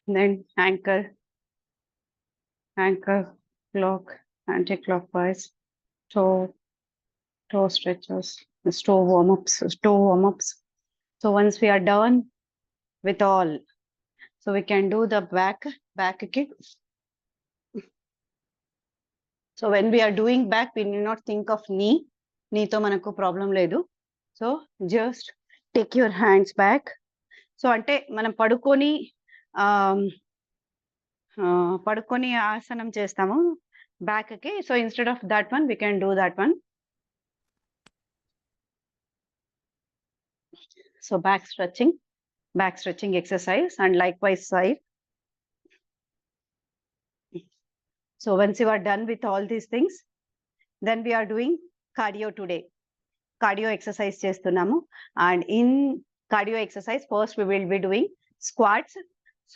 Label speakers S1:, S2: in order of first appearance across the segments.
S1: then anchor, clock, anti-clockwise, toe stretches, toe warm-ups, So once we are done with all, so we can do the back kick. So when we are doing back, we need not think of knee. Knee to manaku problem ledu. So just take your hands back. So ante manam padukoni asanam chestamu back ki. So instead of that one, we can do that one. So back stretching exercise, and likewise side. So once you are done with all these things, then we are doing cardio today. Cardio exercise chestunamu, and in cardio exercise, first we will be doing squat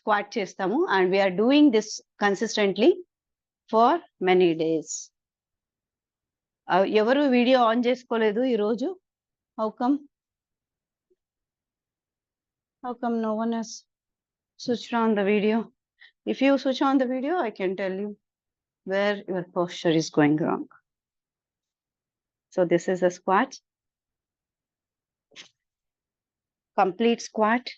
S1: chestamu, and we are doing this consistently for many days. Evaru video on cheskoledu ee roju? How come no one has switched on the video? If you switch on the video, I can tell you where your posture is going wrong. So this is a squat, complete squat.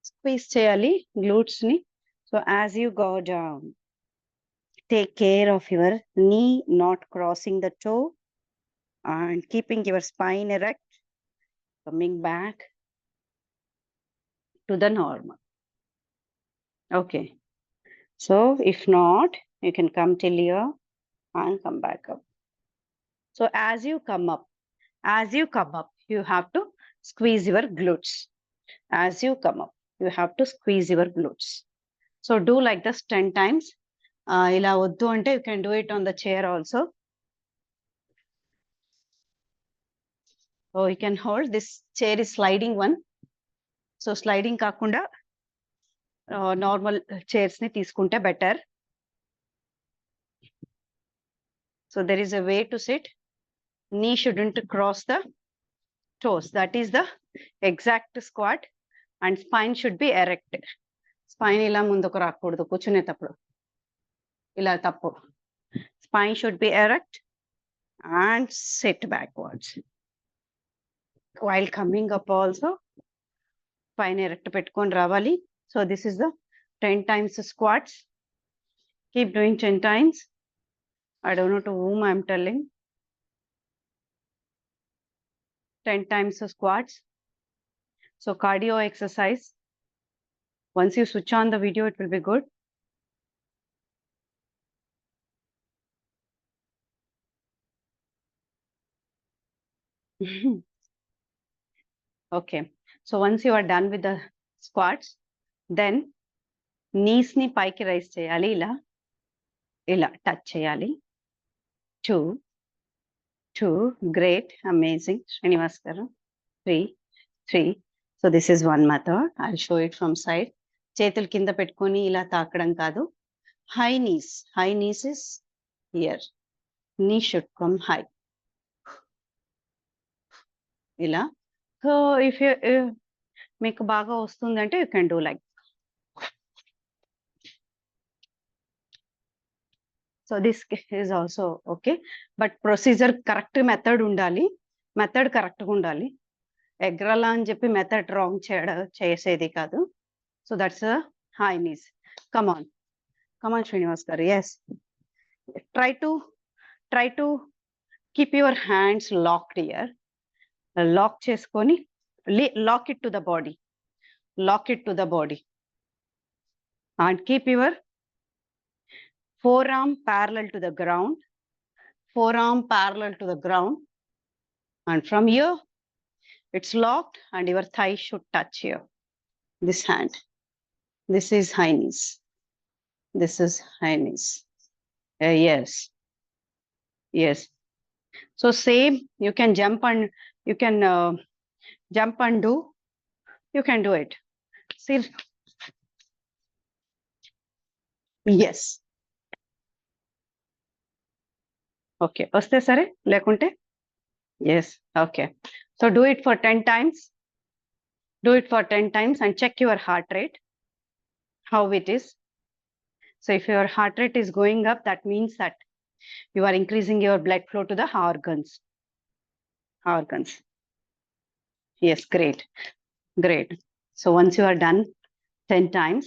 S1: Squeeze cheyali glutes ni. So as you go down, take care of your knee not crossing the toe and keeping your spine erect, coming back to the normal. Okay. So if not, you can come till here and come back up. So as you come up, you have to squeeze your glutes. As you come up, you have to squeeze your glutes. So do like this 10 times. Ila oddu ante you can do it on the chair also. Oh, you can hold. This chair is sliding one. So sliding kakunda normal chairs ni తీసుకుంటే better. So there is a way to sit. Knee shouldn't cross the toes. That is the exact squat, and spine should be erect. Spine ila munduku raakudadu కూర్చునేటప్పుడు. Ila tappu. Spine should be erect and sit backwards. While coming up also, spine erect పెట్టుకొని రావాలి. So this is the 10 times squats. Keep doing 10 times. I don't know to whom I'm telling. 10 times squats. So cardio exercise. Once you switch on the video, it will be good. Okay. So once you are done with the squats, then knees ni paiki raise cheyali, ila touch cheyali. 2, great, amazing. Srinivas garu. 3. So this is one method. I'll show it from side. చేతులు కింద పెట్టుకొని ఇలా తాకడం కాదు. High knees is here. Knee should come high. ఇలా. So if you మీకు బాగా వస్తుందంటే you can do like. So this is also okay, but procedure correct method undali. Method correct గా ఉండాలి. ఎగ్రలా అని చెప్పి మెథడ్ రాంగ్ చేసేది కాదు. So that's a high knees. Come on Srinivas garu. Yes, try to keep your hands locked here. Lock cheskoni, lock it to the body, and keep your forearm parallel to the ground, and from here it's locked and your thigh should touch here. This hand, this is high knees. Yes. So same, you can jump and do. You can do it. See. Yes. Okay. Vaste sare lekunte. Yes. Okay. So do it for 10 times. Do it for 10 times and check your heart rate, how it is. So if your heart rate is going up, that means that you are increasing your blood flow to the organs. Organs. Yes, great. Great. So once you are done 10 times,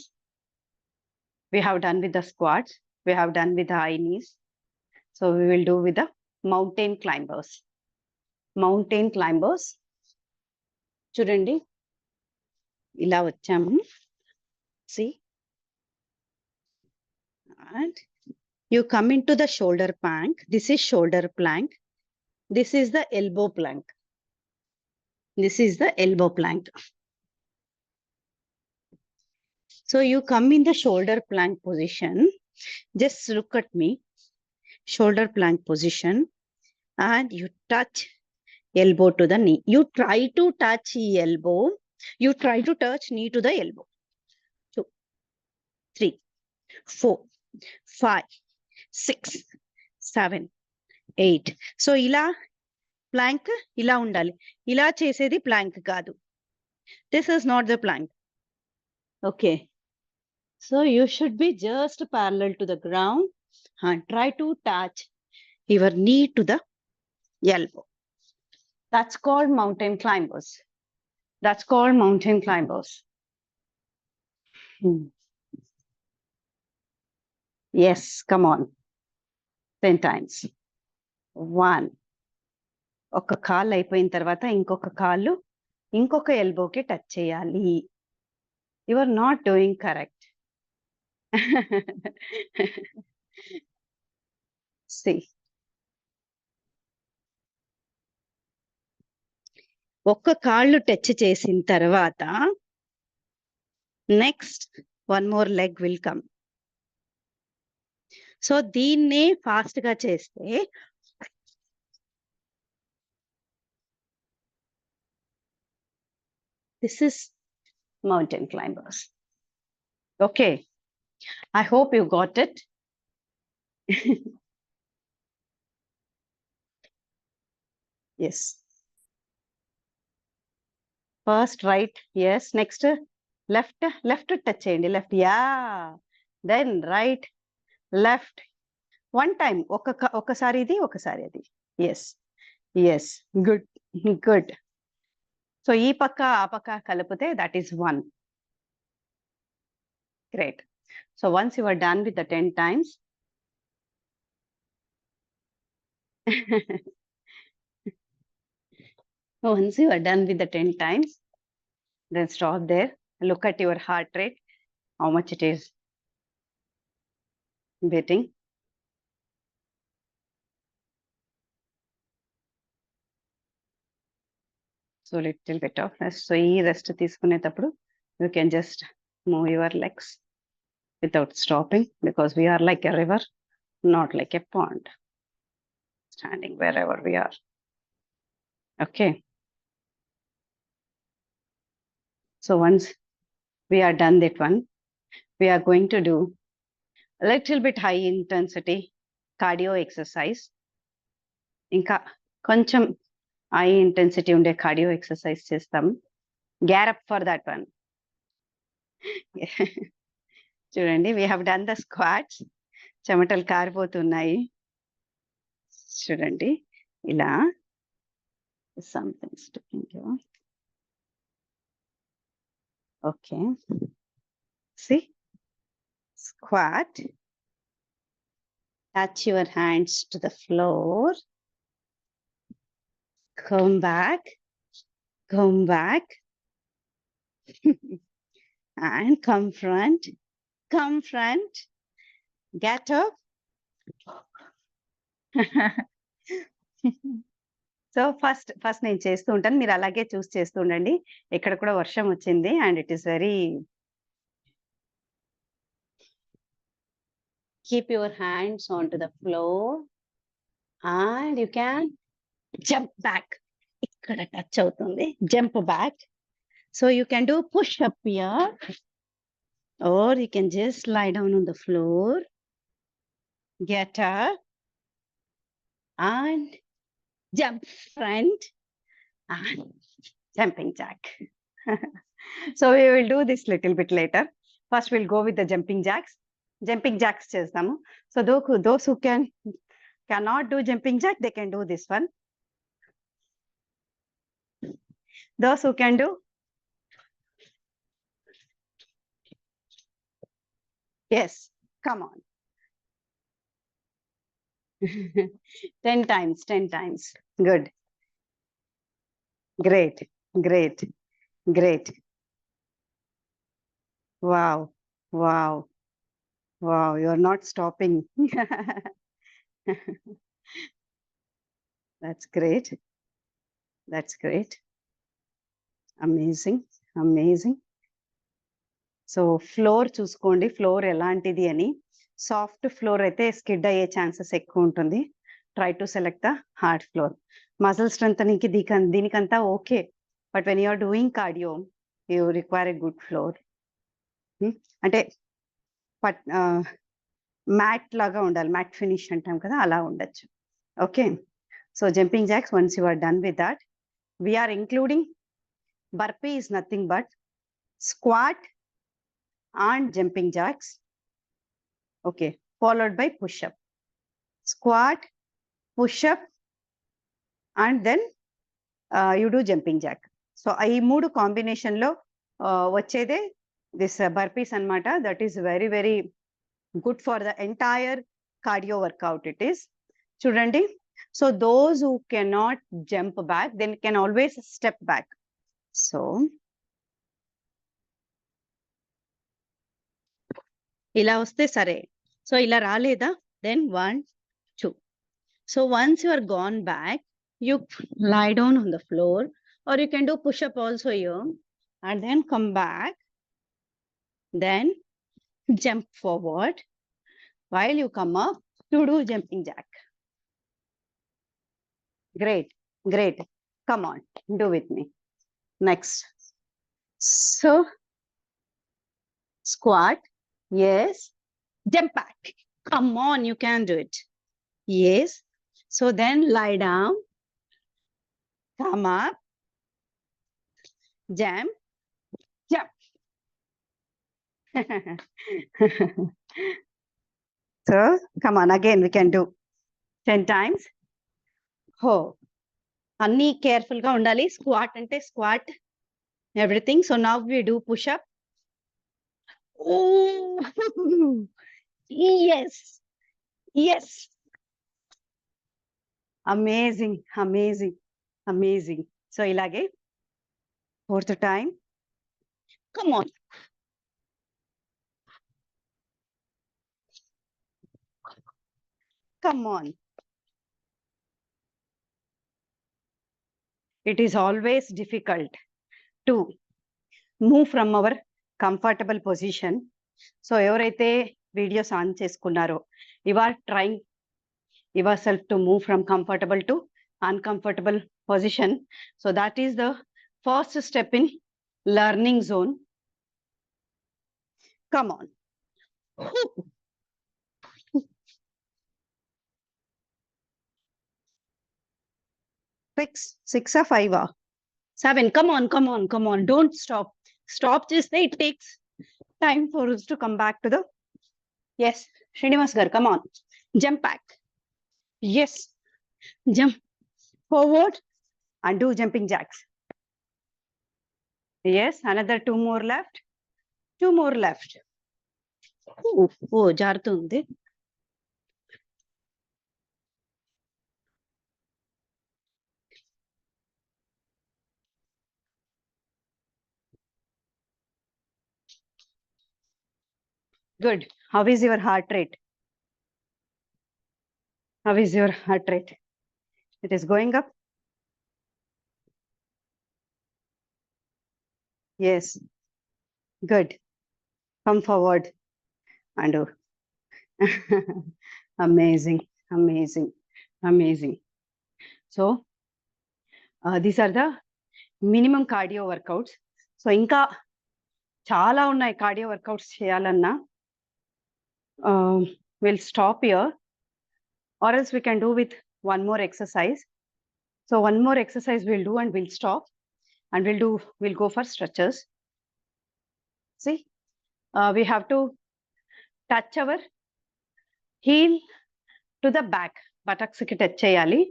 S1: we have done with the squats, we have done with the high knees. So we will do with the mountain climbers. Mountain climbers. చూడండి ఇలా వచ్చాము. See, and you come into the shoulder plank. This is shoulder plank. This is the elbow plank. This is the elbow plank. So you come in the shoulder plank position. Just look at me. Shoulder plank position. And you touch elbow to the knee. You try to touch elbow. You try to touch knee to the elbow. 2, 3, 4, 5, 6, 7, 8. So ఇలా Planck ఇలా ఉండాలి. ఇలా చేసేది Planck కాదు. This is not the plank. Okay. So you should be just parallel to the ground and try to touch your knee to the elbow. That's called mountain climbers. That's called mountain climbers. Yes, come on. 10 times. 1. ఒక call అయిపోయిన తర్వాత ఇంకొక కాళ్ళు ఇంకొక ఎల్బోకి touch చేయాలి. You are not doing correct. See. ఒక్క కాళ్ళు touch చేసిన తర్వాత next one more leg will come. So దీన్నే ఫాస్ట్ గా చేస్తే this is mountain climbers. Okay. I hope you got it. Yes. First right. Yes. Next left. Left touch చేయండి. Left. Yeah. Then right. Left. One time. ఒకసారి ఇది ఒకసారి అది. Yes. Yes. Good. Good. So ఈ పక్క ఆ పక్క కలిపితే that is 1. Great. So once you are done with the 10 times, once you are done with the 10 times, then stop there. Look at your heart rate, how much it is beating. So little bit of rest. So ee rest తీసుకునేటప్పుడు you can just move your legs without stopping, because we are like a river, not like a pond, standing wherever we are. Okay. So once we are done that one, we are going to do a little bit high intensity cardio exercise. ఇంకా కొంచెం high intensity ఉండే cardio exercise చేస్తాం. Gear up for that one. చూడండి, we have done the squats. చెమటలు కారిపోతున్నాయి. చూడండి ఇలా something sticking here. Okay. See? Squat. Touch your hands to the floor. Come back. Come back. And come front. Come front. Get up. So first నేను చేస్తూ ఉంటాను, మీరు అలాగే చూస్ చేస్తూ ఉండండి. ఇక్కడ కూడా వర్షం వచ్చింది and it is very. Keep your hands on to the floor and you can jump back. ఇక్కడ టచ్ అవుతుంది, jump back. So you can do push up here or you can just lie down on the floor, get up and jump front and jumping jack. So we will do this little bit later. First, we'll go with the jumping jacks. Jumping jacks చేస్తాము. So those who cannot do jumping jack, they can do this one. Those who can do, yes, come on. 10 times, 10 times. Good. Great, great, great. Wow, wow, wow. You're not stopping. That's great. That's great. Amazing, amazing. So floor చూసుకోండి, floor ఎలాంటిది అని. Soft floor అయితే skid అయ్యే chances ఎక్కువ ఉంటుంది. Try to select the hard floor. Muscle స్ట్రెంథనింగ్కి దీనికంతా okay, but when you're doing cardio you require a good floor. అంటే మ్యాట్ లాగా ఉండాలి, మ్యాట్ ఫినిష్ అంటాం కదా, అలా ఉండొచ్చు. Okay, so jumping jacks, once you are done with that, we're including burpee is nothing but squat and jumping jacks. Okay, followed by push up. Squat, push up, and then you do jumping jack. So ee moodu combination lo vachede this burpees anamata. That is very very good for the entire cardio workout. It is chudandi. So those who cannot jump back, then can always step back. So ఇలా వస్తే సరే. So ఇలా రాలేదా, then 1 2. So once you are gone back, you lie down on the floor, or you can do push up also here, and then come back, then jump forward. While you come up, you do jumping jack. Great, great. Come on, do with me. Next. So squat. Yes. Jump back. Come on, you can do it. Yes. So then lie down. Come up. Jump. Jump. So come on, again we can do 10 times. Oh. Anni careful ga undali. Squat ante squat. Everything. So now we do push up. Oh, yes, yes. Amazing, amazing, amazing. So ilage, fourth time. Come on. Come on. It is always difficult to move from our comfortable position. So ఎవరైతే videos on చేసుకున్నారో, you are trying yourself to move from comfortable to uncomfortable position. So that is the first step in learning zone. Come on. 6 or 5 or 7. Come on, come on, come on. Don't stop. Stop just say it takes time for us to come back to the. Yes, Srinivas gar, come on. Jump back. Yes. Jump forward and do jumping jacks. Yes, another 2 more left. 2 more left. Oh, jarutundi. Good. How is your heart rate? How is your heart rate? It is going up? Yes. Good. Come forward and do. Amazing, amazing, amazing. So these are the minimum cardio workouts. So inka chala unnai cardio workouts cheyalanna. We'll stop here, or else we can do with one more exercise. So one more exercise we'll do and we'll stop. And we'll go for stretches. See, we have to touch our heel to the back. Buttocks ki touch cheyali.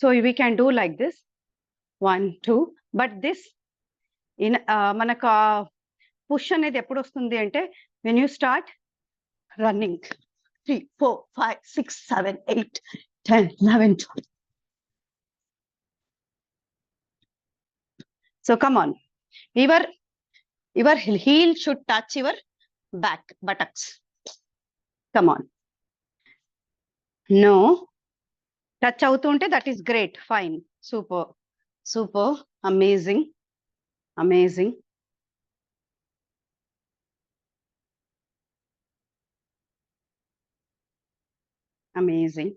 S1: So we can do like this. 1, 2. But this in manaka push anedi eppudu ostundi ante when you start running 3, 4, 5, 6, 7, 8, 10, 11, 12. So come on. Your heel should touch your back buttocks. Come on. No. Touch avutunte, that is great. Fine. Super. Super. Amazing. Amazing. Amazing.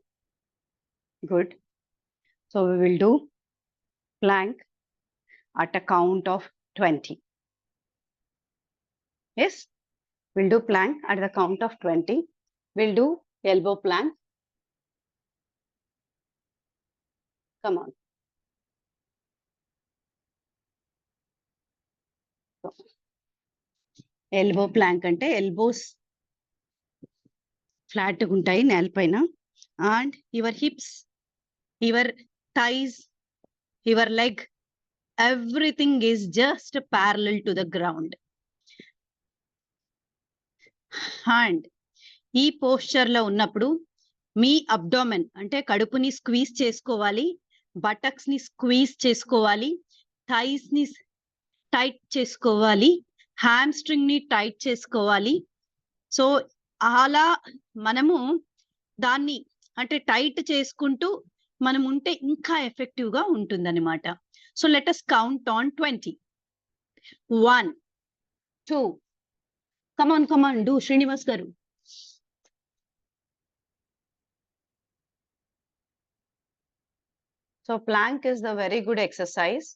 S1: Good. So we will do plank at a count of 20. Yes, we'll do plank at the count of 20. We'll do elbow plank. Come on. So, elbow plank ante elbows flat guntayi nail paina, and your hips, your thighs, your leg, everything is just parallel to the ground. And ఈ posture లో ఉన్నప్పుడు మీ abdomen అంటే కడుపుని squeeze చేసుకోవాలి, buttocks ని squeeze చేసుకోవాలి, thighs ని tight చేసుకోవాలి, hamstring ని టైట్ చేసుకోవాలి. సో అలా మనము దాన్ని అంటే టైట్ చేసుకుంటూ మనం ఉంటే ఇంకా ఎఫెక్టివ్ గా ఉంటుందన్నమాట. So let us count on 20. 1, 2. Come on, do Srinivas garu. So plank is the very good exercise.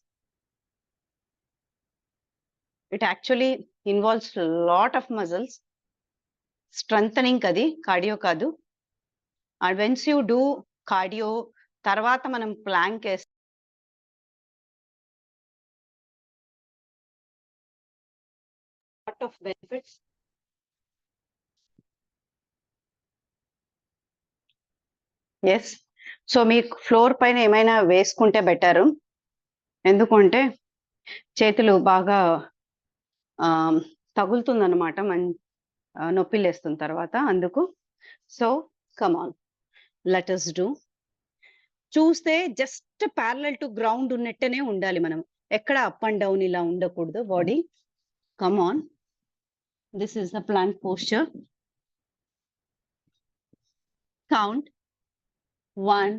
S1: It actually involves a lot of muscles. Strengthening kadi, cardio kadu. And once you do cardio, tarvata manam plank is lot of benefits. Yes. So me floor పైన ఏమైనా వేసుకుంటే better, ఎందుకంటే చేతులు బాగా తగులుతుందన్నమాట, నొప్పి లేస్తుంది తర్వాత అందుకు. So come on, let us do. చూస్తే జస్ట్ ప్యారలల్ టు గ్రౌండ్ ఉన్నట్టనే ఉండాలి, మనం ఎక్కడ అప్ అండ్ డౌన్ ఇలా ఉండకూడదు body. Come on, this is the plank posture. Count 1,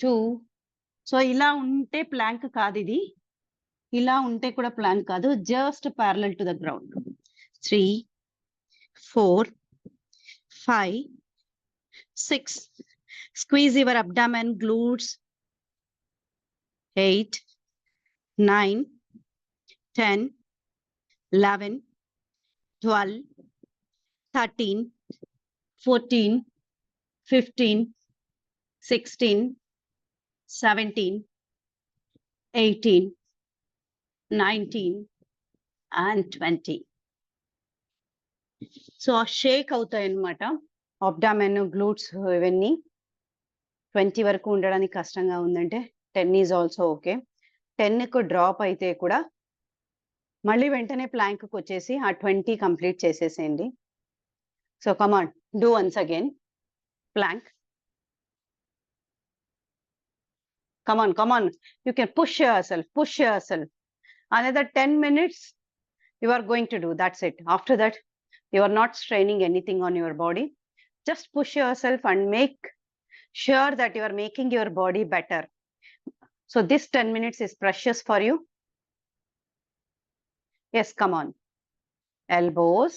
S1: 2. So ఇలా ఉంటే ప్లాంక్ కాదు, ఇది ఇలా ఉంటే కూడా ప్లాంక్ కాదు, just parallel to the ground. 3, 4, 5, 6. Squeeze your abdomen, glutes. 8, 9, 10, 11, 12, 13, 14, 15, 16, 17, 18, 19 and 20. So Sheikh అవుతాయి అన్నమాట అబ్డామెన్, గ్లూట్స్ ఇవన్నీ. 20 వరకు ఉండడానికి కష్టంగా ఉందంటే 10 ఈజ్ ఆల్సో ఓకే. 10కు డ్రాప్ అయితే కూడా మళ్ళీ వెంటనే ప్లాంక్కి వచ్చేసి ఆ 20 కంప్లీట్ చేసేసేయండి. So come on, do once again plank. Come on, you can push yourself. Another 10 minutes you are going to do, that's it. After that you are not straining anything on your body. Just push yourself and make sure that you are making your body better. So this 10 minutes is precious for you. Yes, come on. Elbows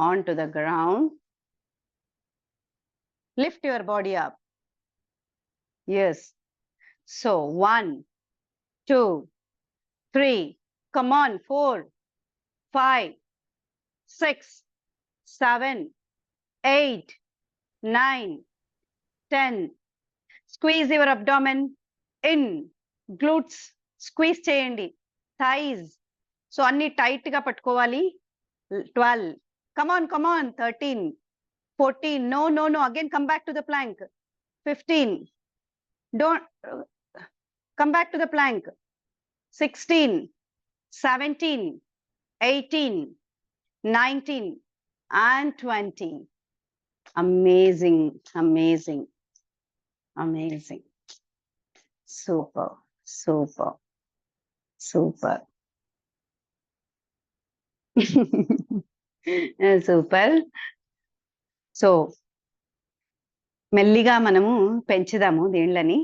S1: onto the ground. Lift your body up. Yes. So 1, 2, 3. Come on. 4, 5, 6, 7, 8, 9, 10. Squeeze your abdomen in. Glutes squeeze చేయండి. Thighs. So అన్ని tight గా పట్టుకోవాలి. 12. Come on, 13. 14. No. Again, come back to the plank. 15. Don't come back to the plank. 16, 17, 18, 19, and 20. Amazing. Super. Super. So మెల్లిగా మనము పెంచుదాము దీళ్ళని.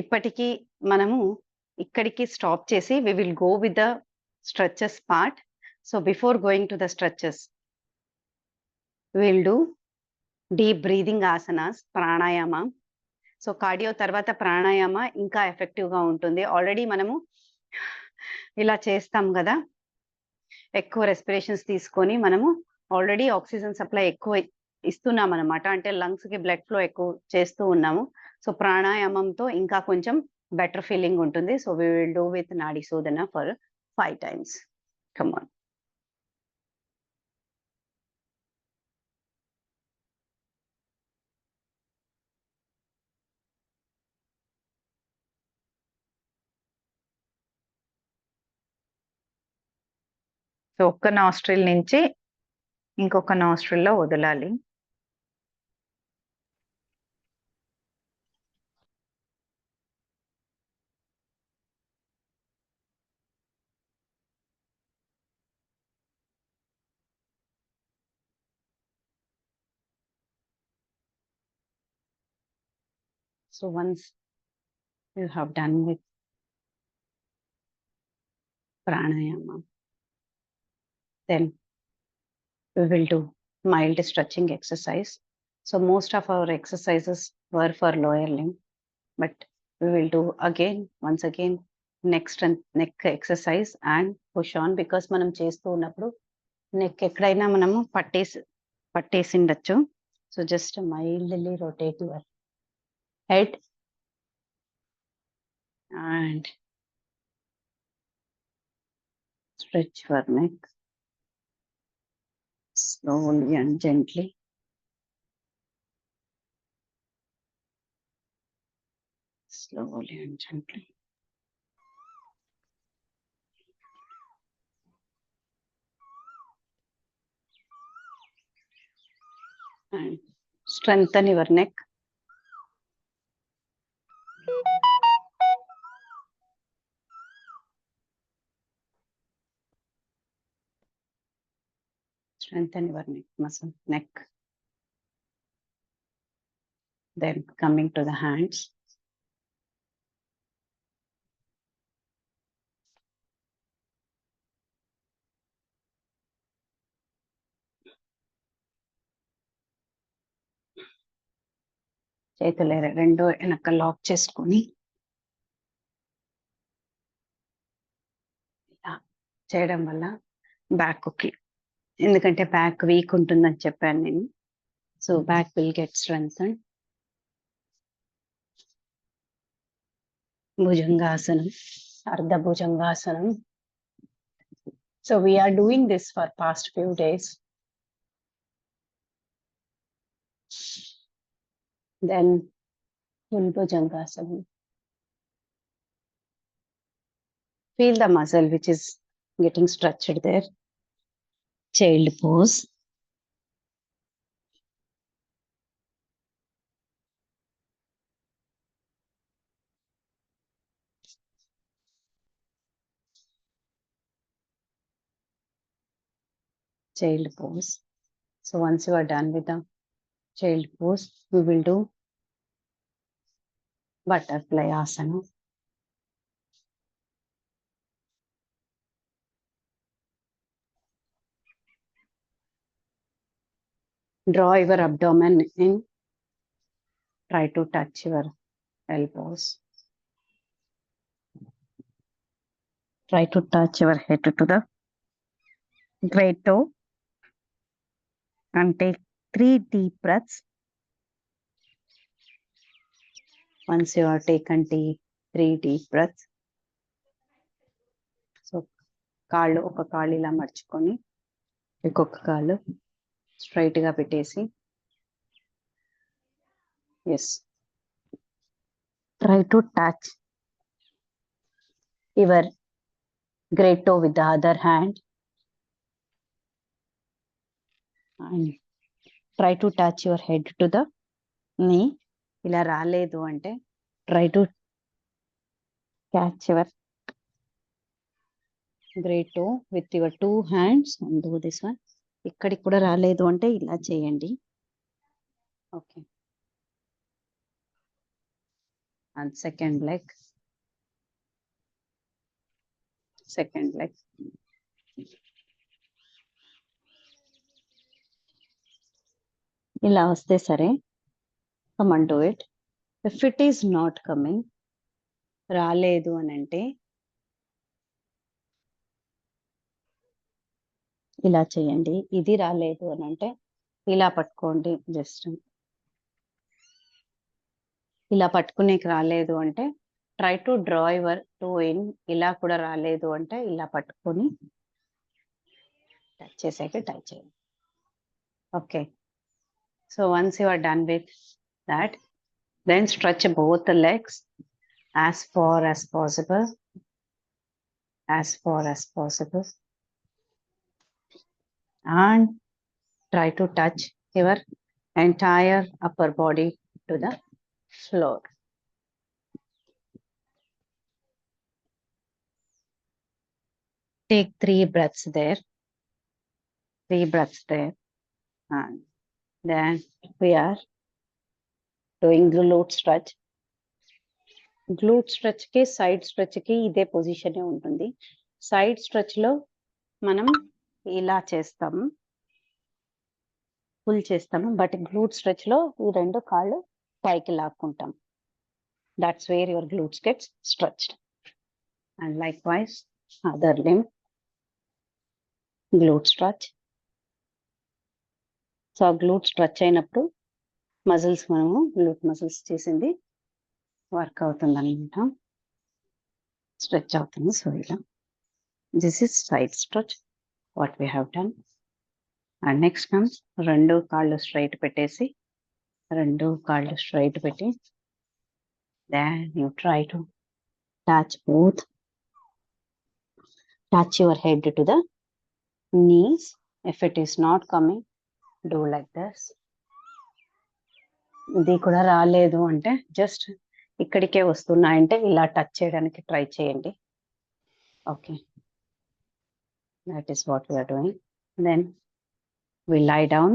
S1: ఇప్పటికీ మనము ఇక్కడికి స్టాప్ చేసి we will go with the stretches part. So before going to the stretches, we will do deep breathing asanas, pranayama. So cardio తర్వాత ప్రాణాయామ ఇంకా effective గా ఉంటుంది. ఆల్రెడీ మనము ఇలా చేస్తాం కదా, ఎక్కువ రెస్పిరేషన్స్ తీసుకొని మనము ఆల్రెడీ ఆక్సిజన్ సప్లై ఎక్కువ ఇస్తున్నాం అనమాట. అంటే లంగ్స్ కి బ్లడ్ ఫ్లో ఎక్కువ చేస్తూ ఉన్నాము. సో ప్రాణాయామంతో ఇంకా కొంచెం బెటర్ ఫీలింగ్ ఉంటుంది. So we will do with nadi shodhana for 5 times. Come on. So ఒక్క నాస్ట్రిల్ నుంచి ఇంకొక నాస్ట్రిల్లో వదలాలి. So once you have done with pranayama, then we will do mild stretching exercise. So most of our exercises were for lower limb, but we will do once again neck exercise and push on, because మనం చేస్తూ ఉన్నప్పుడు neck ఎక్కడైనా మనము పట్టేసిండొచ్చు. So just mildly rotate your head and stretch your neck slowly and gently. And strengthen your neck. Strengthen your neck. Then coming to the hands. చేతులు రెండు వెనక lock చేసుకొని ఇలా చేయడం వల్ల బ్యాక్కి, ఎందుకంటే బ్యాక్ వీక్ ఉంటుందని చెప్పాను నేను. So back will get strengthen. Bhujangasana, అర్ధ bhujangasana. So we are doing this for past few days. Then full bhujangasana. Feel the muscle which is getting stretched there. Child pose. Child pose. So once you are done with the child pose, we will do butterfly asana. Draw your abdomen in. Try to touch your elbows. Try to touch your head to the great toe. And take 3 deep breaths. Once you are taken 3 deep breaths, కాళ్ళు ఒక కాళ్ళు ఇలా మర్చుకొని ఇంకొక కాళ్ళు straight గా పెట్టేసి yes try to touch your great toe with the other hand and try to touch your head to the knee. ఇలా రాలేదు అంటే try to catch your great toe with your two hands and do this one. ఇక్కడికి కూడా రాలేదు అంటే ఇలా చేయండి. Okay, and second leg ఇలా వస్తే సరే, come and do it. If it is not coming, రాలేదు అని అంటే ఇలా చేయండి. ఇది రాలేదు అని అంటే ఇలా పట్టుకోండి. జస్ట్ ఇలా పట్టుకునేకి రాలేదు అంటే try to draw your two in. ఇలా కూడా రాలేదు అంటే ఇలా పట్టుకొని టచ్ చేసాక టచ్ చేయండి. Okay, so once you are done with that, then stretch both the legs as far as possible, and try to touch your entire upper body to the floor. Take 3 breaths there, and then we are doing glute stretch. గ్లూట్ stretch కి side stretch కి ఇదే position ఉంటుంది. Side stretch లో మనం ఇలా చేస్తాము, pull చేస్తాము, but గ్లూట్ stretch లో ఈ రెండు కాళ్ళు పైకి లాక్కుంటాం. That's where your glutes gets stretched. And likewise other limb glute stretch. So glute stretch అయినప్పుడు మజిల్స్ మనము గ్లూట్ మజిల్స్ చేసింది వర్క్ అవుతుంది అనమాట, స్ట్రెచ్ అవుతుంది. సో ఇలా this is side stretch what we have done. And next comes రెండు కాళ్ళు straight పెట్టి then you try to touch your head to the knees. If it is not coming, do like this. ఇది కూడా రాలేదు అంటే just ఇక్కడికే వస్తున్నాయంటే ఇలా టచ్ చేయడానికి ట్రై చేయండి. Okay, that is what we're doing. Then we lie down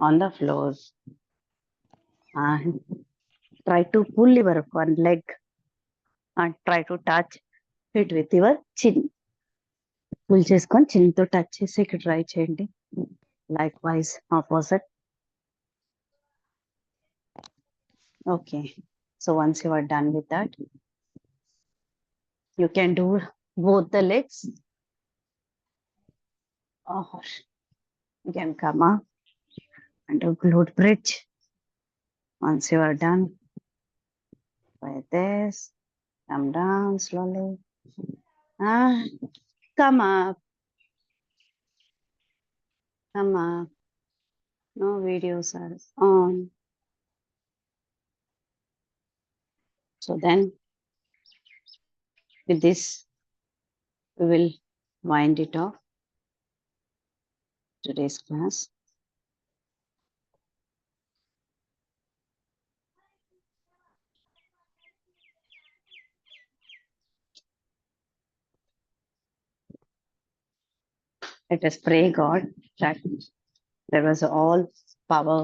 S1: on the floor and try to pull your one leg and try to touch it with your chin. Pull చేసుకొని chin తో touch చేసి ఇక్కడ try చేయండి. Like wise opposite. Okay, so once you are done with that, you can do both the legs, or you can come up and do glute bridge. Once you are done with this, come down slowly. Come up. No videos are on. So then with this we will wind it off today's class. Let us pray God that there was all power.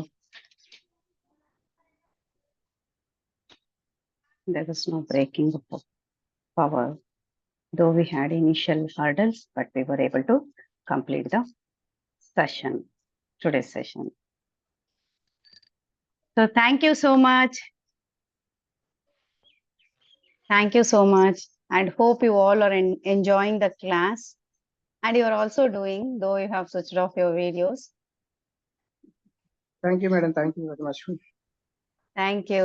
S1: There was no breaking of power, though we had initial hurdles, but we were able to complete the session, today's session. So thank you so much. Thank you so much, and hope you all are enjoying the class, and you are also doing, though you have switched off your videos.
S2: Thank you, madam. Thank you very much.
S1: Thank you.